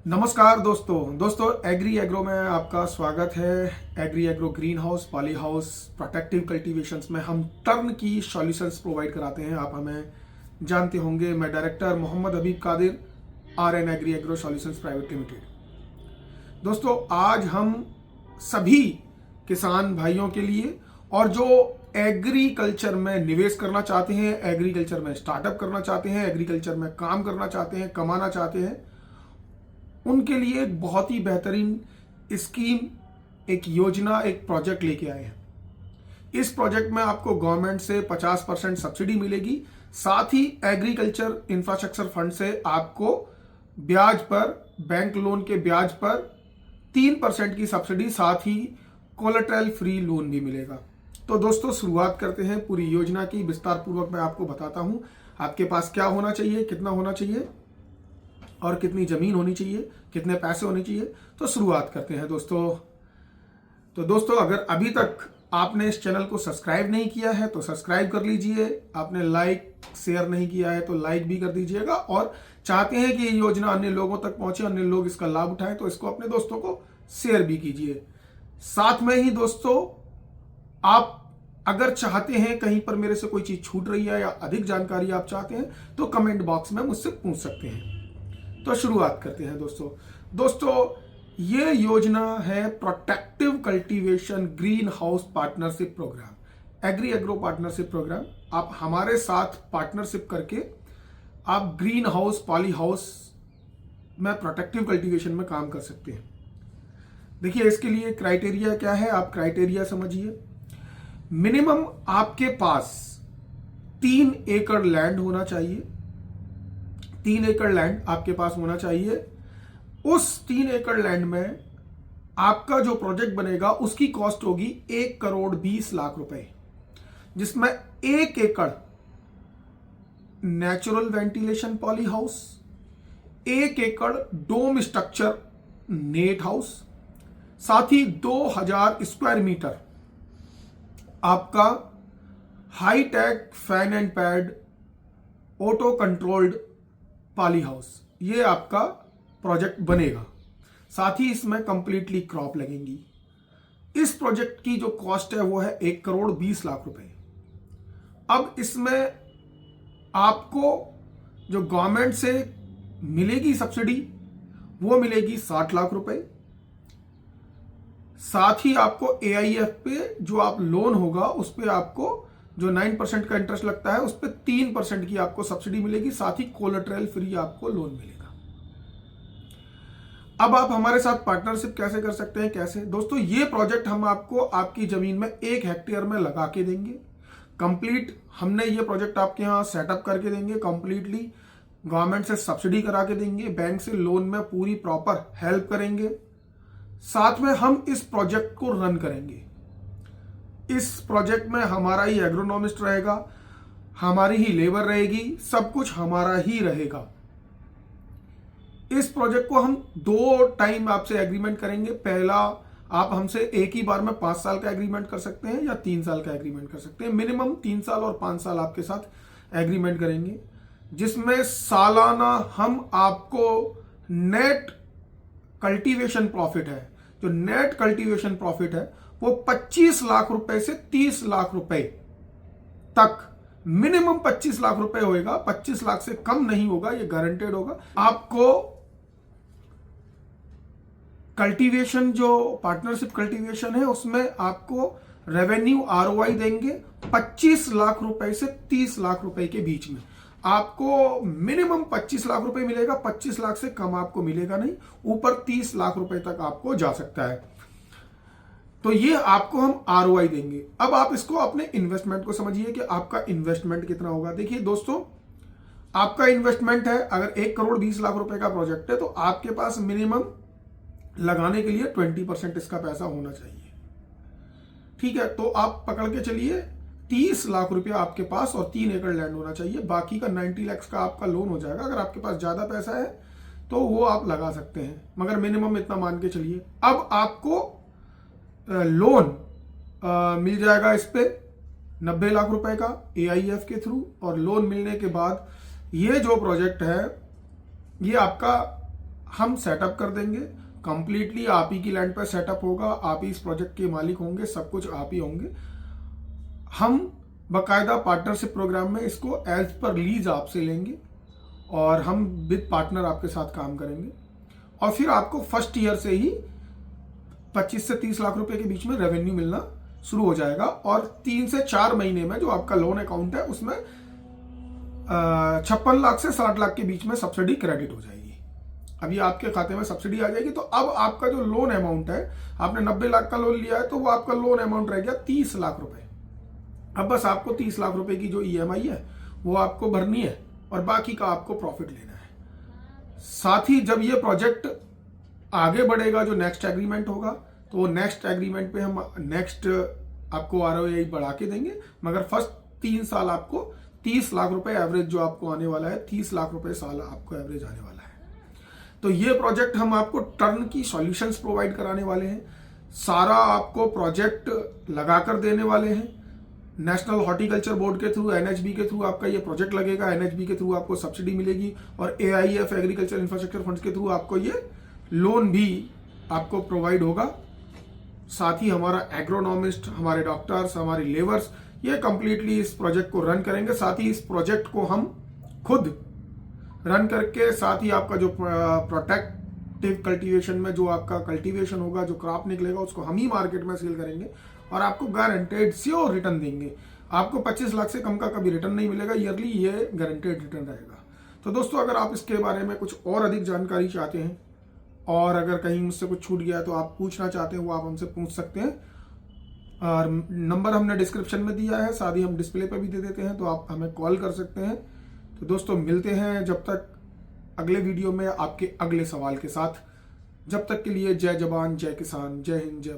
नमस्कार दोस्तों agree agro में आपका स्वागत है। Agri agro greenhouse, poly house, protective cultivations में हम टर्न की सॉल्यूशंस प्रोवाइड कराते हैं। आप हमें जानते होंगे। मैं director Mohammad Habib Qadir, RN agri agro solutions private limited. दोस्तों, आज हम सभी किसान भाइयों के लिए और जो एग्रीकल्चर में निवेश करना चाहते हैं, एग्रीकल्चर में स्टार्टअप करना चाहते हैं, एग्रीकल्चर में काम करना चाहते हैं, कमाना चाहते हैं, उनके लिए एक बहुत ही बेहतरीन स्कीम, एक योजना, एक प्रोजेक्ट लेके आए हैं। इस प्रोजेक्ट में आपको गवर्नमेंट से 50% सब्सिडी मिलेगी। साथ ही एग्रीकल्चर इंफ्रास्ट्रक्चर फंड से आपको ब्याज पर, बैंक लोन के ब्याज पर 3% की सब्सिडी, साथ ही कोलेटरल फ्री लोन भी मिलेगा। तो दोस्तों, शुरुआत करते हैं पूरी योजना की। विस्तार पूर्वक मैं आपको बताता हूं आपके पास क्या होना चाहिए, कितना होना चाहिए और कितनी जमीन होनी चाहिए, कितने पैसे होने चाहिए। तो शुरुआत करते हैं दोस्तों, अगर अभी तक आपने इस चैनल को सब्सक्राइब नहीं किया है तो सब्सक्राइब कर लीजिए। आपने लाइक शेयर नहीं किया है तो लाइक भी कर दीजिएगा, और चाहते हैं कि ये योजना अन्य लोगों तक पहुंचे, अन्य लोग इसका लाभ उठाएं, तो इसको अपने दोस्तों को शेयर भी कीजिए। साथ में ही दोस्तों, आप अगर चाहते हैं कहीं पर मेरे से कोई चीज छूट रही है या अधिक जानकारी आप चाहते हैं तो कमेंट बॉक्स में मुझसे पूछ सकते हैं। तो शुरुआत करते हैं दोस्तों, ये योजना है protective cultivation greenhouse partnership programme, agri agro partnership programme. आप हमारे साथ पार्टनरशिप करके आप ग्रीन हाउस, पॉली हाउस में प्रोटेक्टिव कल्टीवेशन में काम कर सकते हैं। देखिए, इसके लिए क्राइटेरिया क्या है, आप क्राइटेरिया समझिए। मिनिमम आपके पास 3 एकड़ लैंड होना चाहिए। 3 एकड़ लैंड आपके पास होना चाहिए। उस 3 एकड़ लैंड में आपका जो प्रोजेक्ट बनेगा उसकी कॉस्ट होगी 1,20,00,000 रुपए, जिसमें 1 एकड़ नेचुरल वेंटिलेशन पॉली हाउस, 1 एकड़ डोम स्ट्रक्चर नेट हाउस, साथ ही 2000 स्क्वायर मीटर आपका hitech fan and pad auto controlled poly house, ये आपका प्रोजेक्ट बनेगा। साथ ही इसमें कंप्लीटली क्रॉप लगेंगी। इस प्रोजेक्ट की जो कॉस्ट है वो है 1,20,00,000 रुपए। अब इसमें आपको जो गवर्नमेंट से मिलेगी सब्सिडी वो मिलेगी 60 लाख रुपए। साथ ही आपको AIF पे जो आप लोन होगा उस पे आपको जो 9% का इंटरेस्ट लगता है उस पर 3% की आपको सब्सिडी मिलेगी। साथ ही कोलेटरल फ्री आपको लोन मिलेगा। अब आप हमारे साथ पार्टनरशिप कैसे कर सकते हैं, कैसे दोस्तों, ये प्रोजेक्ट हम आपको आपकी जमीन में 1 हेक्टेयर में लगा के देंगे। कंप्लीट हमने ये प्रोजेक्ट आपके यहां सेटअप करके देंगे। कंप्लीटली गवर्नमेंट से सब्सिडी करा के देंगे, बैंक से लोन में पूरी प्रॉपर हेल्प करेंगे। साथ में हम इस प्रोजेक्ट को रन करेंगे। इस प्रोजेक्ट में हमारा ही एग्रोनॉमिस्ट रहेगा, हमारी ही लेबर रहेगी, सब कुछ हमारा ही रहेगा। इस प्रोजेक्ट को हम 2 टाइम आपसे एग्रीमेंट करेंगे। पहला, आप हमसे एक ही बार में 5 साल का एग्रीमेंट कर सकते हैं या 3 साल का एग्रीमेंट कर सकते हैं। मिनिमम 3 साल और 5 साल आपके साथ एग्रीमेंट करेंगे, जिसमें सालाना हम आपको नेट कल्टीवेशन प्रॉफिट है, जो नेट कल्टीवेशन प्रॉफिट है वो 25 लाख रुपए से 30 लाख रुपए तक, मिनिमम 25 लाख रुपए होगा। 25 लाख से कम नहीं होगा, ये गारंटेड होगा। आपको कल्टीवेशन, जो पार्टनरशिप कल्टीवेशन है, उसमें आपको रेवेन्यू ROI देंगे 25 लाख रुपए से 30 लाख रुपए के बीच में। आपको मिनिमम 25 लाख रुपए मिलेगा, 25 लाख से कम आपको मिलेगा नहीं। ऊपर 30 लाख रुपए तक आपको जा सकता है। तो ये आपको हम ROI देंगे। अब आप इसको अपने इन्वेस्टमेंट को समझिए कि आपका इन्वेस्टमेंट कितना होगा। देखिए दोस्तों, आपका इन्वेस्टमेंट है, अगर 1,20,00,000 रुपए का प्रोजेक्ट है तो आपके पास मिनिमम लगाने के लिए 20% इसका पैसा होना चाहिए। ठीक है, तो आप पकड़ के चलिए 30 लाख रुपया आपके पास और 3 एकड़ लैंड होना चाहिए। बाकी का 90 लाख का आपका लोन हो जाएगा। अगर आपके पास ज्यादा पैसा है तो वो आप लगा सकते हैं, मगर मिनिमम इतना मान के चलिए। अब आपको लोन मिल जाएगा इस पे 90 लाख रुपए का AIF के थ्रू, और लोन मिलने के बाद ये जो प्रोजेक्ट है ये आपका हम सेटअप कर देंगे। कंप्लीटली आप ही की लैंड पर सेटअप होगा, आप ही इस प्रोजेक्ट के मालिक होंगे, सब कुछ आप ही होंगे। हम बाकायदा पार्टनरशिप प्रोग्राम में इसको एज पर लीज आपसे लेंगे और हम विद पार्टनर आपके साथ काम करेंगे। और फिर आपको फर्स्ट ईयर से ही 25 से 30 लाख रुपए के बीच में रेवेन्यू मिलना शुरू हो जाएगा। और 3 से 4 महीने में जो आपका लोन अकाउंट है उसमें 56 लाख से 60 लाख के बीच में सब्सिडी क्रेडिट हो जाएगी। अभी आपके खाते में सब्सिडी आ जाएगी। तो अब आपका जो लोन अमाउंट है, आपने 90 लाख का लोन लिया है तो वो आपका लोन अमाउंट रह गया 30 लाख रुपए। अब बस आपको 30 लाख रुपए की जो EMI है वो आपको भरनी है और बाकी का आपको प्रॉफिट लेना है। साथ ही जब ये प्रोजेक्ट आगे बढ़ेगा, जो नेक्स्ट एग्रीमेंट होगा, तो वो नेक्स्ट एग्रीमेंट पे हम नेक्स्ट आपको ROI बढ़ा के देंगे। मगर फर्स्ट 3 साल आपको 30 लाख रुपए एवरेज जो आपको आने वाला है, 30 लाख रुपए साल आपको एवरेज आने वाला है। तो ये प्रोजेक्ट हम आपको टर्न की सॉल्यूशंस प्रोवाइड कराने वाले हैं। सारा आपको प्रोजेक्ट लगाकर देने वाले हैं। नेशनल हॉर्टिकल्चर बोर्ड के थ्रू, NHB के थ्रू आपका ये प्रोजेक्ट लगेगा। NHB के थ्रू आपको सब्सिडी मिलेगी और AIF एग्रीकल्चर इंफ्रास्ट्रक्चर फंड्स के थ्रू आपको ये लोन भी आपको प्रोवाइड होगा। साथ ही हमारा एग्रोनॉमिस्ट, हमारे डॉक्टर्स, हमारे लेबर्स ये कंप्लीटली इस प्रोजेक्ट को रन करेंगे। साथ ही इस प्रोजेक्ट को हम खुद रन करके, साथ ही आपका जो प्रोटेक्टिव कल्टीवेशन में जो आपका कल्टीवेशन होगा, जो क्रॉप निकलेगा, उसको हम ही मार्केट में सेल करेंगे और आपको गारंटेड श्योर रिटर्न देंगे। आपको 25 लाख से कम का कभी रिटर्न नहीं मिलेगा, ईयरली ये गारंटेड रिटर्न रहेगा। तो दोस्तों, अगर आप इसके बारे में कुछ और अधिक जानकारी चाहते हैं और अगर कहीं मुझसे कुछ छूट गया है तो आप पूछना चाहते हैं, वो आप हमसे पूछ सकते हैं। और नंबर हमने डिस्क्रिप्शन में दिया है, साथ ही हम डिस्प्ले पे भी दे देते हैं, तो आप हमें कॉल कर सकते हैं। तो दोस्तों, मिलते हैं जब तक अगले वीडियो में आपके अगले सवाल के साथ। जब तक के लिए जय जवान, जय किसान, जय हिंद, जय